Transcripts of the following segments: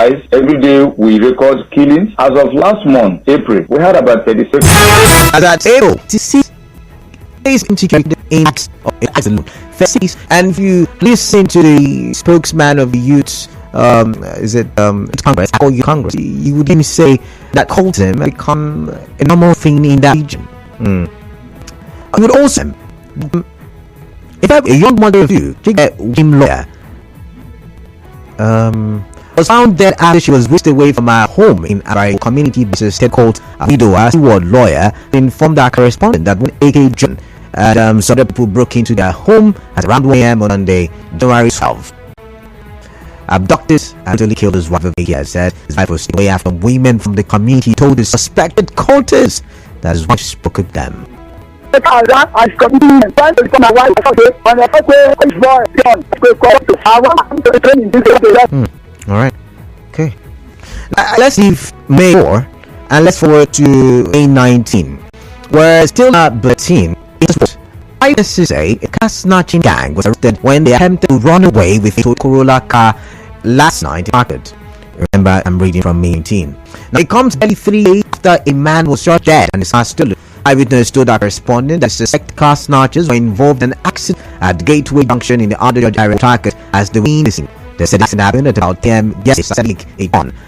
dies. Every day we record killings. As of last month, April, we had about 36. As at April, to see insecurity in acts of facilities. And if you listen to the spokesman of the youth, Congress, or you Congress, you would even say that cultism become a normal thing in that region. I would also, if I have a young mother of you, a women lawyer, was found dead after she was whisked away from her home in a community-based state called Widowa. She was a lawyer, informed our correspondent that when AK John and some other people broke into their home at around 1 a.m. on Monday, January 12th. Abducted and brutally killed his wife of 8 years. Said his wife was away after women from the community told the suspected cultists that his wife spoke with them. Alright. Okay. Let's leave May 4 and let's forward to May 19, where still not Bertin. Witnesses say a car snatching gang was arrested when they attempted to run away with a Toyota Corolla car last night in the market. Remember, I'm reading from May 18. Now it comes barely 3 days after a man was shot dead and his car stolen. Eyewitness told our correspondent that suspect car snatchers were involved in an accident at Gateway Junction in the Underjudge area target as the wind is. They said the accident happened at about 10 yesterday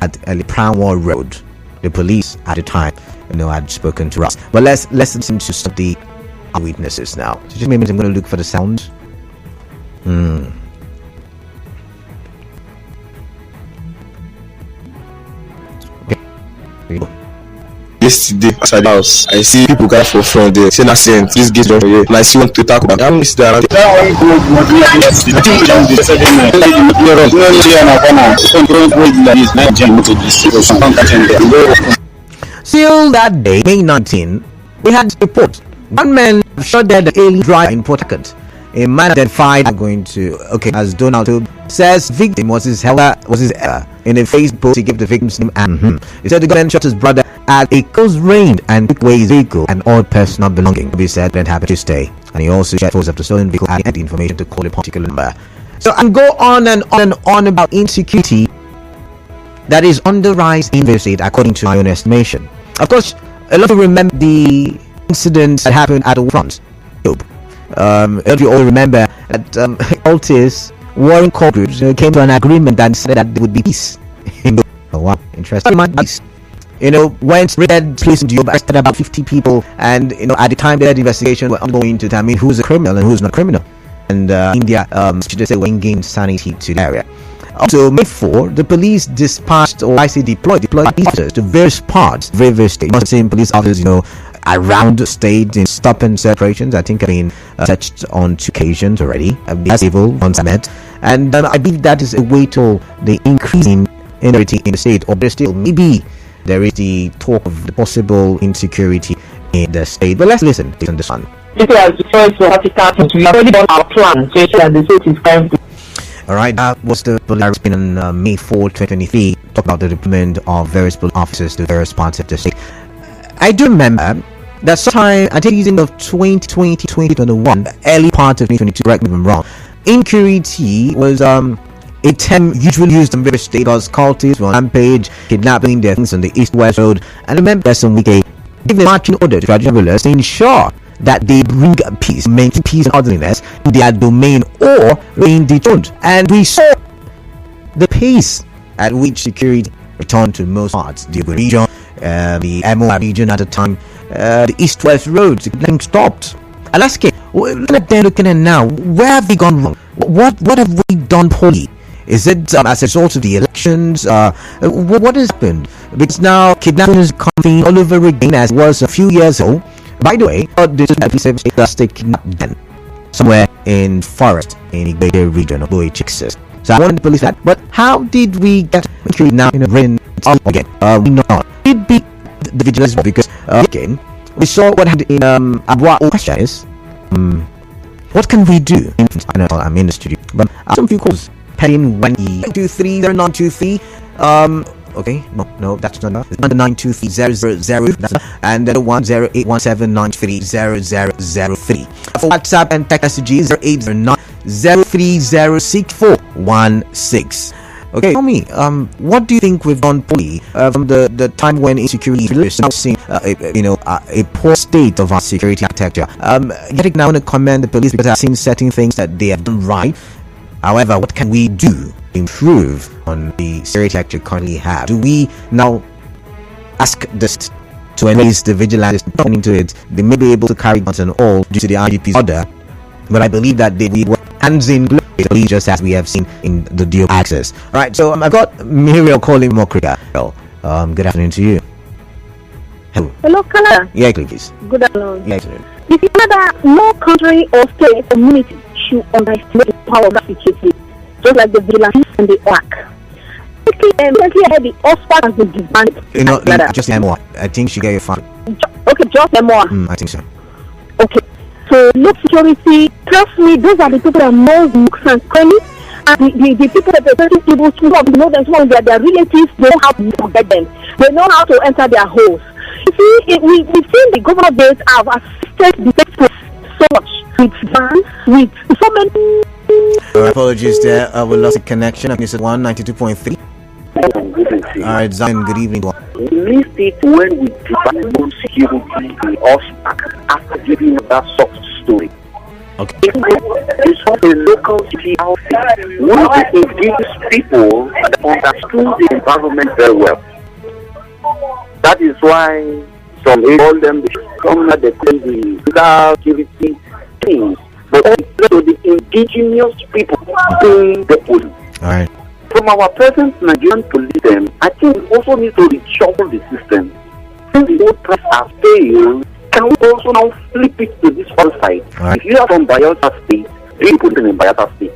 at Pranwall Road. The police at the time, had spoken to us. But let's listen to some of the witnesses now. So just a minute, I'm going to look for the sound. Okay. There you go. Yesterday, outside the house, I see people got for front there. Say accident, this gate from here. And I see one to talk about. I'm Mr. Still that day, May 19, we had a report. One man shot dead the alien driver in Port Harcourt. A man identified as Donald Tobe says victim was his elder in a Facebook post. He gave the victim's name and he said the gunman shot his brother at a close range and took away his vehicle and all personal belongings. He said that happened to stay, and he also shared photos of the stolen vehicle and the information to call a particular number. So and go on and on and on about insecurity that is on the rise in the state, according to my own estimation. Of course, a lot of you remember the incidents that happened at the front. You all remember that cultists, warring core groups came to an agreement and said that there would be peace. Oh wow, interesting. Peace. Went raided police in Dioubu, arrested about 50 people, and at the time they had investigation were ongoing to determine who's a criminal and who's not criminal. And India should say were gained sanity to the area. Also, May 4, the police dispatched, or I say deployed officers to various parts, various states. Not saying police officers, around the state in stop and separations. I think I've been touched on 2 occasions already. That's evil once I met, and I believe that is a way to the increasing insecurity in the state. Or there's still maybe there is the talk of the possible insecurity in the state. But let's listen to this one. Alright, that was the police spin on May 4, 2023. Talk about the deployment of various police officers to various parts of the state. I do remember that sometime, I think using of 2020, 2021, early part of 2022, correct me if I'm wrong, insecurity was a term usually used in various states as cultists, rampage, kidnapping, their things on the east-west road. And I remember there's some weekend give the marching order to traditional rulers to ensure that they bring peace, maintain peace and orderliness in their domain or in dethroned. And we saw the pace at which security returned to most parts. The region, the MOR region at the time, the east-west roads, everything stopped. And let's get looking at now, where have we gone wrong? What have we done poorly? Is it as a result of the elections? What has happened? Because now kidnapping is coming all over again as it was a few years ago. By the way, this is a kidnapped then somewhere in forest in Igbede region of Boy-Chixes. So I wanted to police that. But how did we get now written again? We know not. It be the Vigilantes because again we saw what happened in Abwa. Question is, what can we do? I know I'm in the studio, but some few calls. Paying 1-2-3-0923. Okay, no, that's not enough. It's under 923-000. That's and the 108179300003. For WhatsApp and text messages 0809-0306416. Okay, tell me, what do you think we've done poorly from the time when insecurity is now seeing, a poor state of our security architecture? Yet I want to commend the police because I've seen certain things that they have done right. However, what can we do to improve on the security architecture currently have? Do we now ask this to enlist the vigilantes turn into it? They may be able to carry guns and all due to the IGP's order, but I believe that they will hands in glory, just as we have seen in the Dioubu access. Alright, so I've got Muriel calling Mokrika. Good afternoon to you. Hello, Kala. Yeah, please. Good afternoon. Yeah, afternoon. If you know that no country or state or community should underestimate the power of that security, just like the Vigilantes and the OAC. The Oxford has been disbanded. Just MOR. I think she got your phone. Okay, just MOR. I think so. Okay. So, no security, trust me, those are the people that know nooks and crannies, and the people that represent people who know them, some of their relatives, they know how to forget them. They know how to enter their holes. You see, we've seen the government days have assisted the people so much with vans, with so many. Apologies there, we lost the connection. This is 192.3. Alright, Zion, good evening. We missed it when we disbanded security in Ospak after giving that soft story. Okay. This was a local city outfit. One of the indigenous people that understood the environment very well. That is why some call them the security things, but also the indigenous people doing the police. Alright. From our present Nigerian police, I think we also need to reshuffle the system. Since the old press has failed, can we also now flip it to this one side? Right. If you are from Bayelsa State, you put them in Bayelsa State.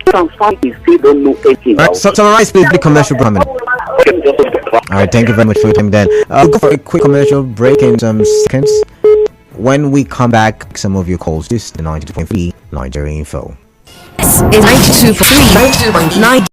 Transfer is still don't know anything. Alright, summarize please the commercial break. Alright, thank you very much for your time then. We'll go for a quick commercial break in some seconds. When we come back, some of your calls. This is the 92.3 Nigeria Info. This is 92.3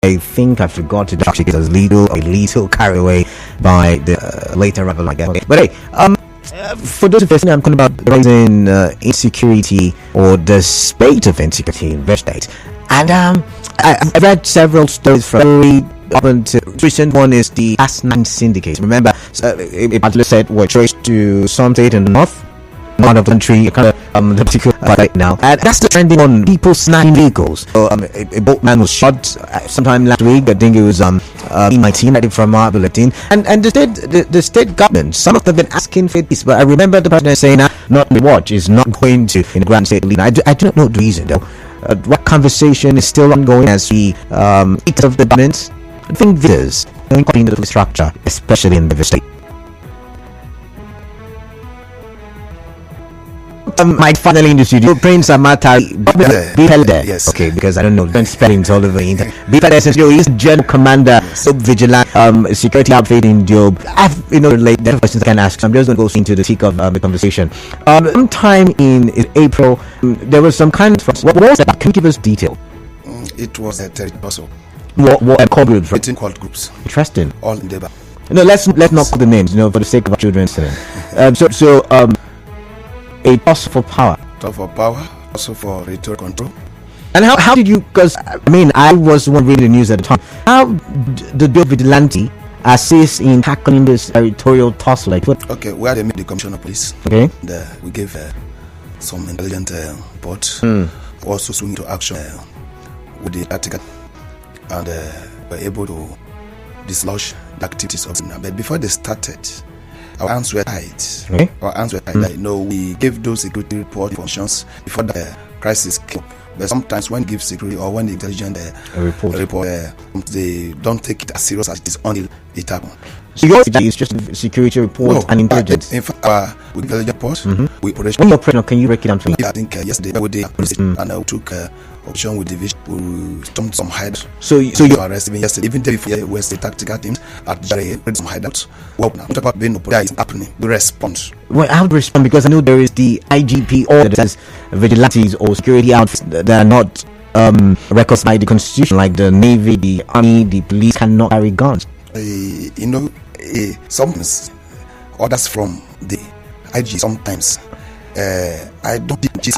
I think I forgot to actually get a little carried away by the later arrival, I guess. Okay. But hey, for those of us, I'm talking about rising insecurity or the spate of insecurity in various states. And I read several stories from very up until recent one is the Last 9 syndicate. Remember, a particular set were traced to some state in the north of the country, kind of the particular right now, and that's the trending on people snatching vehicles. So, a boatman was shot sometime last week. I think it was in my team, I did from our bulletin, and the state government, some of them have been asking for this, but I remember the president saying not the watch is not going to in the grand state leader. I do not know the reason though. What conversation is still ongoing as we eat of the government. I think this in the structure, especially in the state. Mike finally in the studio. Prince Amatari. Bipilede. Yes. Okay, because I don't know different spellings all over the internet. Bipilede is General Commander of Vigilantes security outfit in Dioubu. I've like that questions I can ask. So I'm just going to go into the thick of the conversation. Sometime in April, there was some kind of what was that? Can you give us detail? It was a territory. What call groups? 18 called groups. Interesting. All in Deba. No, let's not call the names. For the sake of our children's children. A toss for power. Toss for power, also for territorial control. And how did you? Because I was the one reading the news at the time. How the Vigilante assist in tackling this territorial toss? Like what? Okay, where they made the commissioner of police. Okay. We gave some intelligent reports. Also swing into action with the article, and were able to dislodge the activities of them. But before they started, our hands were tied. Okay. Our hands were tied. Like, we gave those security report functions before the crisis came. But sometimes when they give security or when the intelligent report they don't take it as serious as it is until it happens. So it's just a security report and intelligence. In fact, with intelligence report, we operation. When you're pregnant, can you break it down to me? I think yesterday we did and we took operation with division. We stormed some hideouts. So you arrest even yesterday, even day before we the tactical teams at Jare, some hideouts. Well, now talk about being operated is happening. We respond. Well, how to respond? Because I know there is the IGP order that says vigilantes or security outfits that are not recognized by the constitution, like the Navy, the Army, the police cannot carry guns. Some orders from the IG sometimes. I don't think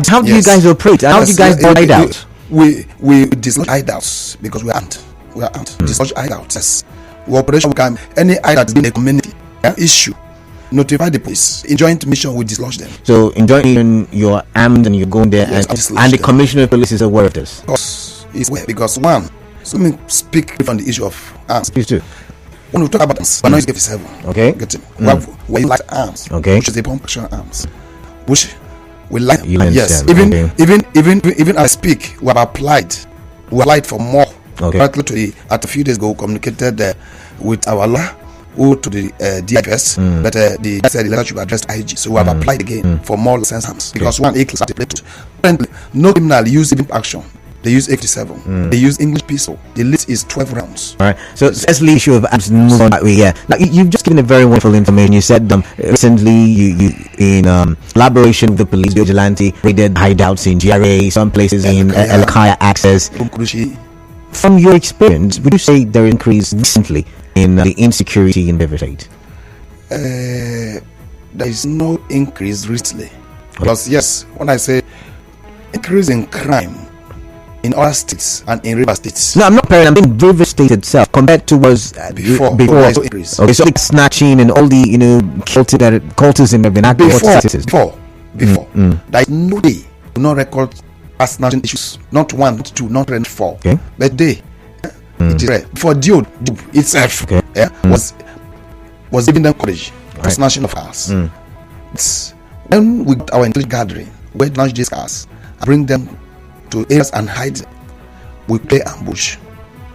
how do you guys operate? How do you guys do hideouts? We dislodge hideouts because we aren't dislodge hideouts. Yes. We operation we can any hideout in a community issue. Notify the police. In joint mission, we dislodge them. So, in joint mission, you're armed and you're going there, and the commissioner of police is aware of this. Of course, he's aware because so let me speak on the issue of arms. Please do. When we talk about arms, we're not using 7. Okay. Get it? We light arms. Okay. Which is the pump action arms. Which we light. Yes. Even as I speak, we have applied. We applied for more. Okay. At a few days ago, communicated with our law. To the DFS, but the letter should address IG. So we have applied again for more license arms because one class currently no criminal use even action. They use 87. They use English pistol. The list is 12 rounds. All right. So let's leave the issue of arms and move on that way. Yeah. Now you've just given a very wonderful information. You said recently you in collaboration with the police vigilante raided hideouts in GRA, some places in El Kaya Access. From your experience, would you say there increased recently in the insecurity in River State? There is no increase recently. Because yes, when I say increase in crime in other states and in river states. No, I'm not comparing. I'm saying River State itself compared to was before. Increase. Okay, so like snatching and all the cultists in the before. There is no day to not record snatching issues. Not 1, not 2, not 3, 4. Okay. But day. It is rare. For Dioubu itself was giving them courage for snatching of cars. When we got our intelligence gathering, we snatch these cars, bring them to areas and hide them. We play ambush.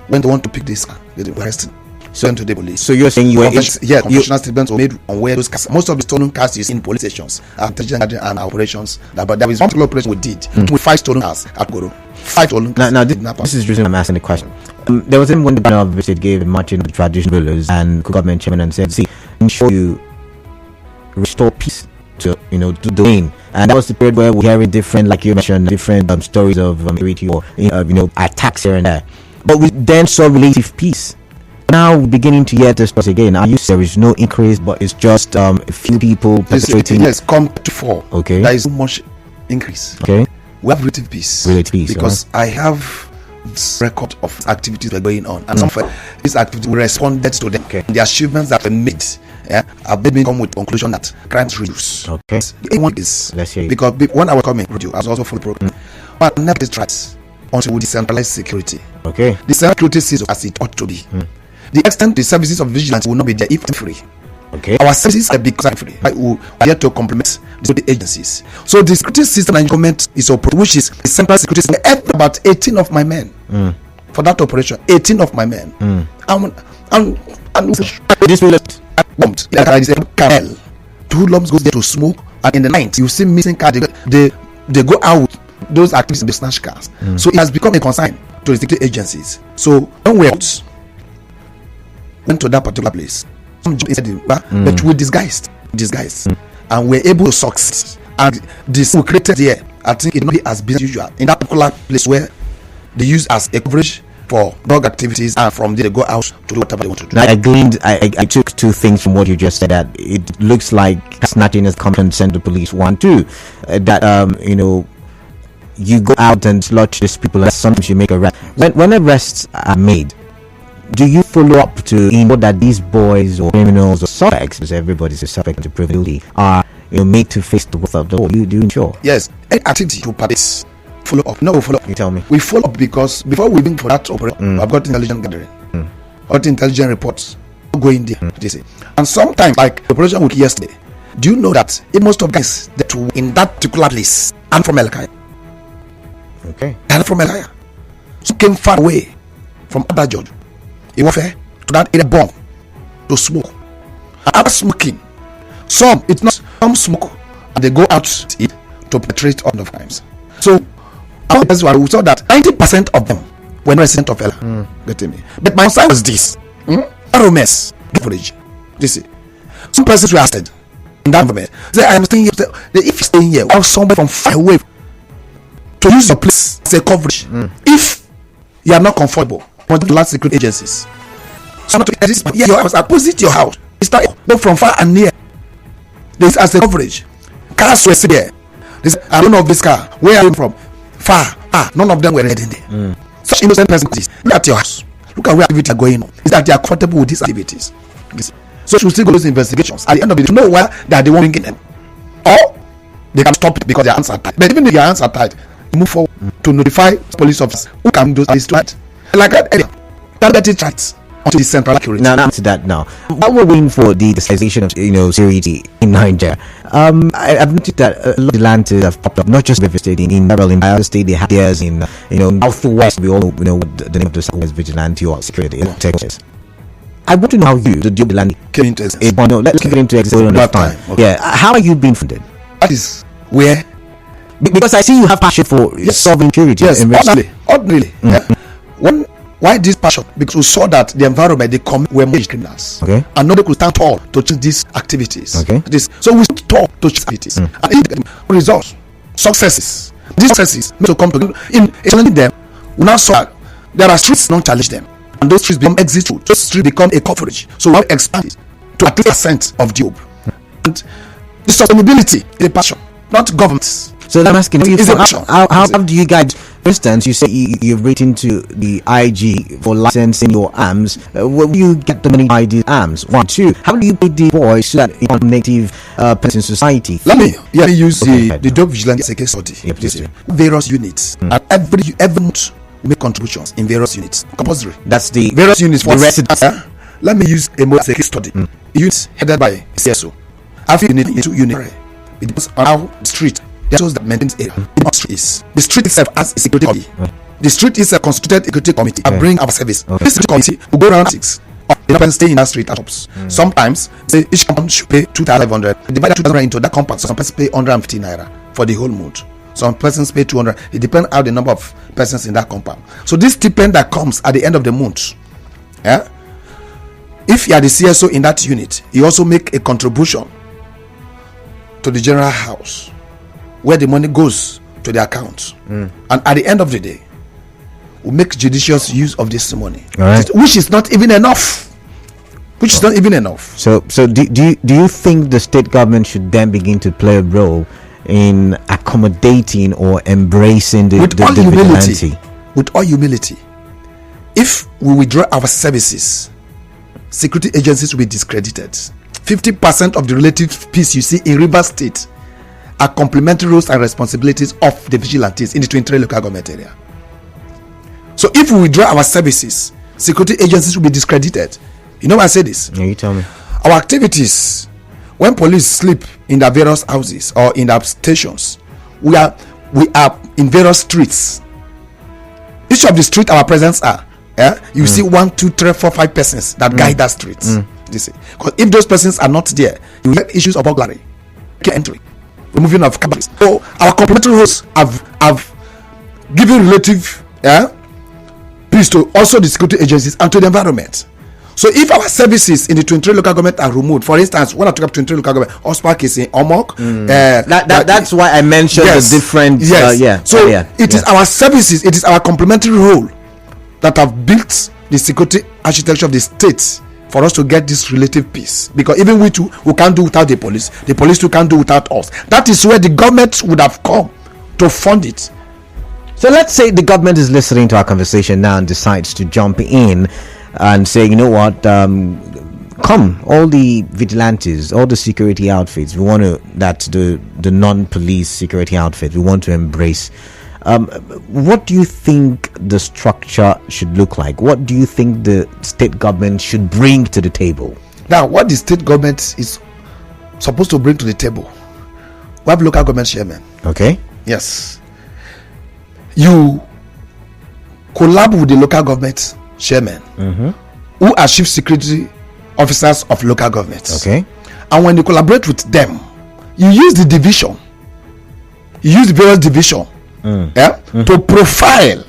When they want to pick this car, they were arrested. Sent to the police. So you're saying confessional statements were made on where those cars. Most of the stolen cars is in police stations, intelligence gathering and operations. But there is one particular operation we did with 5 stolen cars at Goro. 5 stolen cars. Now this is the reason I'm asking the question. There was when the governor of the state gave a marching of the traditional rulers and government chairman and said, "See, ensure you restore peace to the domain." And that was the period where we hear different, like you mentioned, different stories of security or attacks here and there. But we then saw relative peace. Now we're beginning to hear this again. Are you there is no increase, but it's just a few people perpetrating? Yes, come to 4. Okay. There is so much increase. Okay. We have relative peace. Because I have this record of activities that are going on, and some of these activities we responded to them. Okay. The achievements that were made, have been come with the conclusion that crimes reduce. Okay. The one is let's hear it. Because when I was coming, I was also for the program. But never threats until we decentralize security. Okay. The security system as it ought to be. The extent the services of vigilance will not be there if free. Okay. Our services are because free. We are here to complement the agencies. So the security system and government is operating, which is the central security system. About 18 of my men for that operation. 18 of my men. And this will bombed. Like 2 lumps goes there to smoke and in the night you see missing cars. They go out with those activities in the snatch cars. So it has become a concern to the security agencies. So when we went to that particular place, some jump inside the bar, but we disguised, and we're able to succeed. And this we created here, I think it not be as business usual in that particular place where they use as a coverage for drug activities, and from there they go out to do whatever they want to do. Now, I took two things from what you just said. That it looks like snatching is common sense to police. One, two, that you go out and lodge these people, and sometimes you make arrests. When arrests are made, do you follow up to know that these boys or criminals or suspects, because everybody's a suspect to prove guilty, are made to face the wrath of the law? You do ensure? Yes, any activity to parties. Follow up. No, follow up. You tell me. We follow up because before we begin for that operation, I've got intelligence gathering, got intelligence reports going there. And sometimes, like the operation with yesterday, do you know that most of guys that were in that particular place and from El Kaya? Okay. And from El Kaya, so came far away from other judge. He went to that area bomb to smoke. And after smoking, some smoke and they go out to perpetrate all of crimes. So we saw that 90% of them were residents of Ella. Getting me? But my concern was this: RMS coverage. This is some persons were arrested in that government. Say, I am staying here. If you're staying here, or somebody from far away to use your place as a coverage. If you are not comfortable, want to land security agencies. So not to exist, but your house opposite your house. It's not both from far and near. This as a coverage. Cars were there. This, I don't know of this car. Where are you from? Far. None of them were ready there. Such innocent persons. Look at your house. Look at where activities are going on. Is that they are comfortable with these activities? So you still go those investigations. At the end of it, you know where they are the one bringing them, or they can stop it because their hands are tied. But even if their hands are tied, you move forward to notify police officers who can do this to it. Like that area, targeted tracks onto the central security. Now to that now. While we're waiting for the cessation of security in Nigeria, I've noticed that a lot of Vigilantes have popped up, not just River State, in Maryland, in Bayelsa State. They have theirs in Southwest. We all know what the name of the Southwest Vigilante or security in Texas. I want to know how you, the Vigilante, came into existence. Let's get into existence on time. Okay. Yeah, how are you being funded? That is where, because I see you have passion for solving security. Yes, ordinarily. Why this passion? Because we saw that the environment they come were more criminals, and nobody could stand tall to change these activities. So we stood tall to change activities, and results, successes. These successes need to come together. In challenging them, we now saw there are streets don't challenge them, and those streets become exit routes. Those streets become a coverage. So we expand it to at least % of Dioubu. And the sustainability is a passion, not governments. So I'm asking, how do you guys, for instance, you say you've written to the IG for licensing your arms. Where do you get the money to buy these arms? 1, 2, how do you pay the boys so that you become native person society? Let me use the Dioubu Vigilantes as a case study. Various units, and every month we make contributions in various units. Compulsory. That's the various units for residents. Let me use a more as a case study. Units headed by CSO. Every unit into unit. It depends on how the street. Those that maintains area. The street itself has a security committee. The street is a constituted security committee. I bring our service. This security committee will go around 6. They can stay in that street at shops. Sometimes say each compound should pay 2,500. Divide 2,000 into that compound. So some persons pay 150 naira for the whole month. Some persons pay 200. It depends on the number of persons in that compound. So this stipend that comes at the end of the month, if you are the CSO in that unit, you also make a contribution to the general house, where the money goes to the account, and at the end of the day, we make judicious use of this money, which is not even enough. So do you think the state government should then begin to play a role in accommodating or embracing the vigilante? With all humility, if we withdraw our services, security agencies will be discredited. 50% of the relative peace you see in Rivers State are complementary roles and responsibilities of the vigilantes in the 23 local government area. So if we withdraw our services, security agencies will be discredited. You know why I say this? Yeah, you tell me. Our activities, when police sleep in their various houses or in their stations, we are in various streets. Each of the streets our presence are, you see 1, 2, 3, 4, 5 persons that guide that streets. Because if those persons are not there, you will have issues of burglary, entry, removing of cabins. So our complementary hosts have given relative peace to also the security agencies and to the environment. So if our services in the 23 local government are removed, for instance, when I talk about 23 local government, Ospark is in Omok. That's why I mentioned the different. So it is our services, it is our complementary role that have built the security architecture of the state for us to get this relative peace. Because even we too, we can't do without the police too can't do without us. That is where the government would have come to fund it. So let's say the government is listening to our conversation now and decides to jump in and say, you know what, come, all the vigilantes, all the security outfits, we want to, that's the non-police security outfit, we want to embrace. What do you think the structure should look like? What do you think the state government should bring to the table? Now, what the state government is supposed to bring to the table, we have local government chairman. Okay. Yes. You collab with the local government chairman, who are chief security officers of local governments. Okay. And when you collaborate with them, you use the division, you use the various division to profile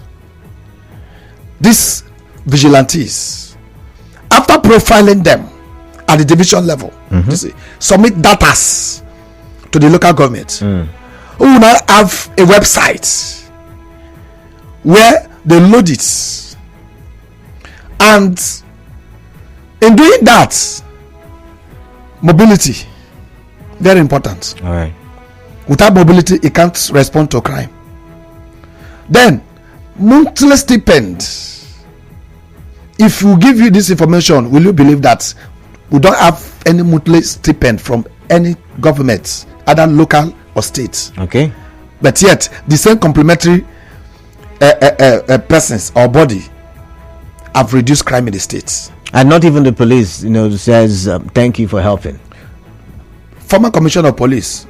these vigilantes. After profiling them at the division level, you see, submit data to the local government, who will now have a website where they load it. And in doing that, mobility, very important. All right. Without mobility, it can't respond to crime. Then, monthly stipend. If we give you this information, will you believe that we don't have any monthly stipend from any government, either local or state? Okay. But yet, the same complementary persons or body have reduced crime in the states. And not even the police, says thank you for helping. Former commissioner of police,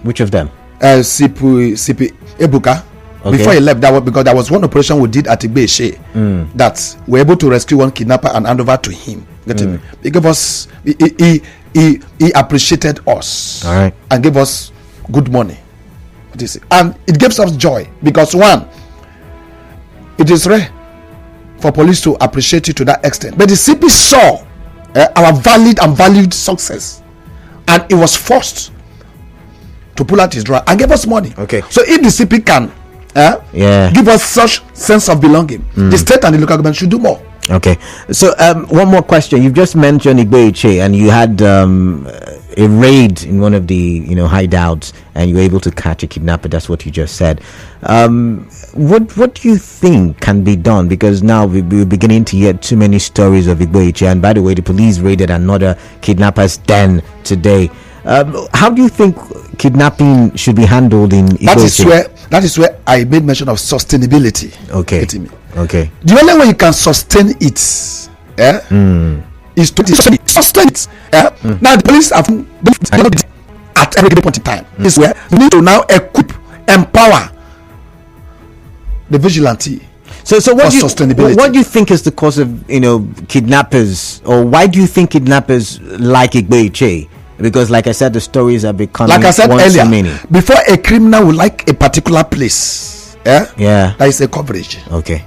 which of them? CP Ebuka. Okay. Before he left, because there was one operation we did at Ibeshe that we were able to rescue one kidnapper and hand over to him. He gave us, he appreciated us, all right, and gave us good money. And it gives us joy because one, it is rare for police to appreciate you to that extent. But the CP saw our valid and valued success, and it was forced to pull out his drawer and give us money. Okay. So if the CP can give us such sense of belonging, the state and the local government should do more. Okay. So one more question. You've just mentioned Igboeche, and you had a raid in one of the hideouts, and you were able to catch a kidnapper. That's what you just said. What do you think can be done? Because now we're beginning to hear too many stories of Igboeche, and by the way, the police raided another kidnapper's den today. How do you think kidnapping should be handled in Igboeche? That is where I made mention of sustainability. Okay. Okay. The only way you can sustain it is to sustain it. Now the police have at every given point in time. Is where you need to now empower the vigilante. So what do you think is the cause of kidnappers, or why do you think kidnappers like Igboeche? Because like I said, the stories are becoming, like I said earlier, too many. Before a criminal will like a particular place, that is a coverage. Okay.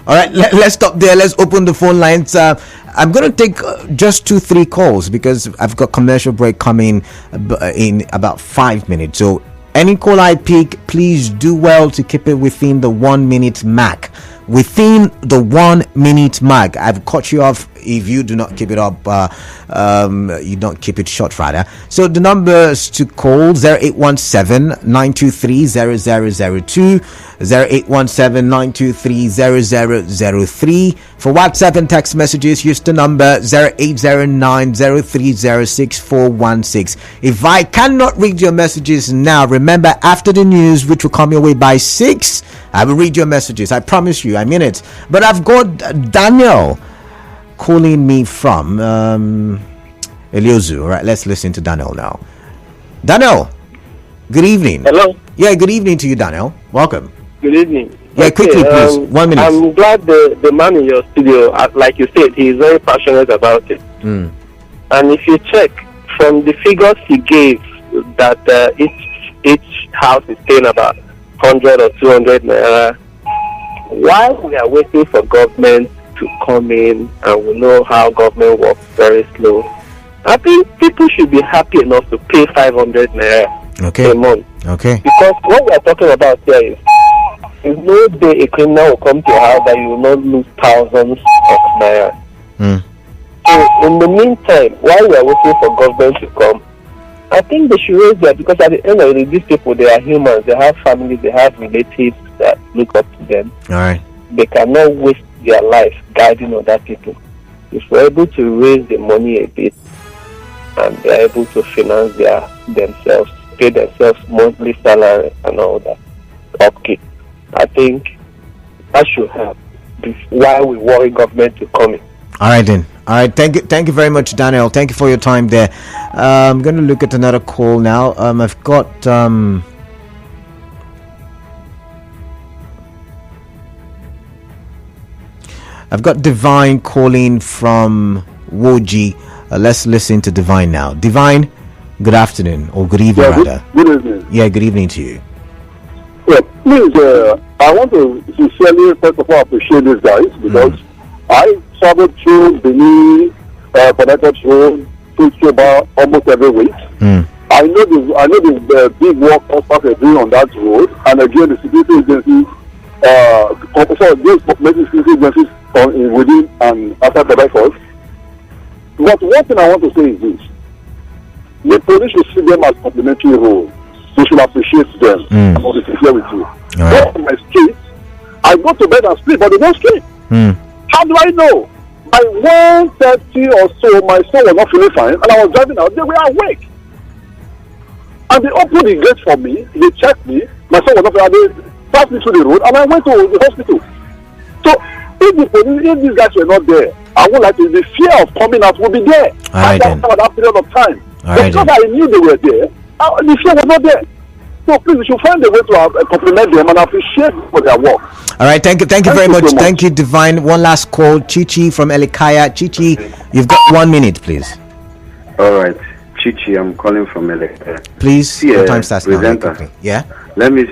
All right, let's stop there. Let's open the phone lines. I'm going to take just 2-3 calls because I've got commercial break coming in about 5 minutes. So any call I pick, please do well to keep it within the 1 minute mark. Within the 1 minute mark. I've cut you off if you do not keep it up. You don't keep it short, rather. So the numbers to call 0817-923-0002, 0817-923-0003. For WhatsApp and text messages, use the number 0809-030-6416. If I cannot read your messages now, remember after the news, which will come your way by 6, I will read your messages. I promise you, I mean it. But I've got Daniel calling me from Eliozu. All right, let's listen to Daniel now. Daniel, good evening. Hello. Yeah, good evening to you, Daniel. Welcome. Good evening. Yeah, okay, quickly, please. 1 minute. I'm glad the man in your studio, like you said, he is very passionate about it. And if you check from the figures he gave, that house is paying about 100 or 200 naira. While we are waiting for government to come in, and we know how government works very slow, I think people should be happy enough to pay 500 naira a month. Okay. Because what we are talking about here is no day a criminal will come to your house that you will not lose thousands of naira. So in the meantime, while we are waiting for government to come, I think they should raise that, because at the end of the day, these people, they are humans, they have families, they have relatives that look up to them. All right. They cannot waste their life guiding other people. If we're able to raise the money a bit, and they're able to finance themselves, pay themselves monthly salary and all that upkeep, I think that should help while we worry government to come in. All right then. All right. Thank you very much, Daniel. Thank you for your time there. I'm going to look at another call now. I've got Divine calling from Woji. Let's listen to Divine now. Divine, good afternoon, or good evening, rather. Good evening. Yeah, good evening to you. Yeah, please, I want to sincerely, first of all, appreciate these guys, because I travel through Benin, Connecticut Road, to Cuba almost every week. I know the big work are doing on that road, and again, the security agencies, those security agencies within and outside the records. But one thing I want to say is this: the police should see them as complementary roles. They should appreciate them. I want to be sincere with you. Right. On my street, I go to bed and sleep, but they don't sleep. How do I know? By 1:30 or so, my son was not feeling fine, and I was driving out. They were awake, and they opened the gate for me. They checked me. My son was not feeling. They passed me through the road, and I went to the hospital. So, if these guys were not there, I would like to. The fear of coming out would be there at that period of time. Because I knew they were there, the fear was not there. So please, we should find a way to compliment them and appreciate for their work. All right, thank you very much. So thank you, Divine. One last call, Chichi from Elikaya. Chichi, you've got 1 minute, please. All right, Chichi, I'm calling from Elikaya. Please, your time starts now. Yeah. Let me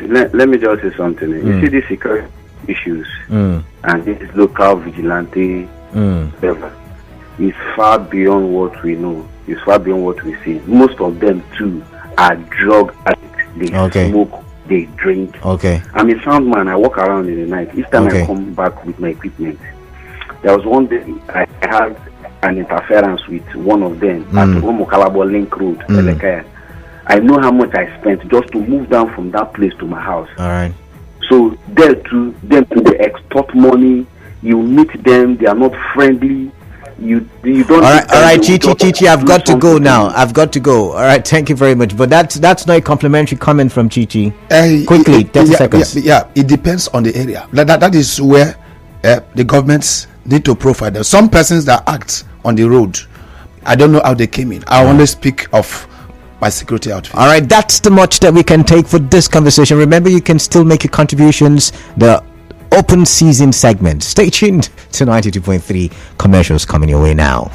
just say something. You see these security issues and this local vigilante level is far beyond what we know. It's far beyond what we see. Most of them too are drug addicts. They smoke, they drink. I'm a sound man. I walk around in the night. Each time I come back with my equipment, there was one day I had an interference with one of them at Mokalabo Link Road, Elekaya. I know how much I spent just to move down from that place to my house. All right. So them too, they extort money. You meet them, they are not friendly. You don't. All right, Chichi, I've got to go now. I've got to go. All right, thank you very much. But that's not a complimentary comment from Chichi. Quickly, 30 seconds. Yeah, it depends on the area. That is where the governments need to profile them. Some persons that act on the road, I don't know how they came in. I only speak of my security outfit. All right, that's the much that we can take for this conversation. Remember, you can still make your contributions. The open season segment. Stay tuned to 92.3. Commercials coming your way now.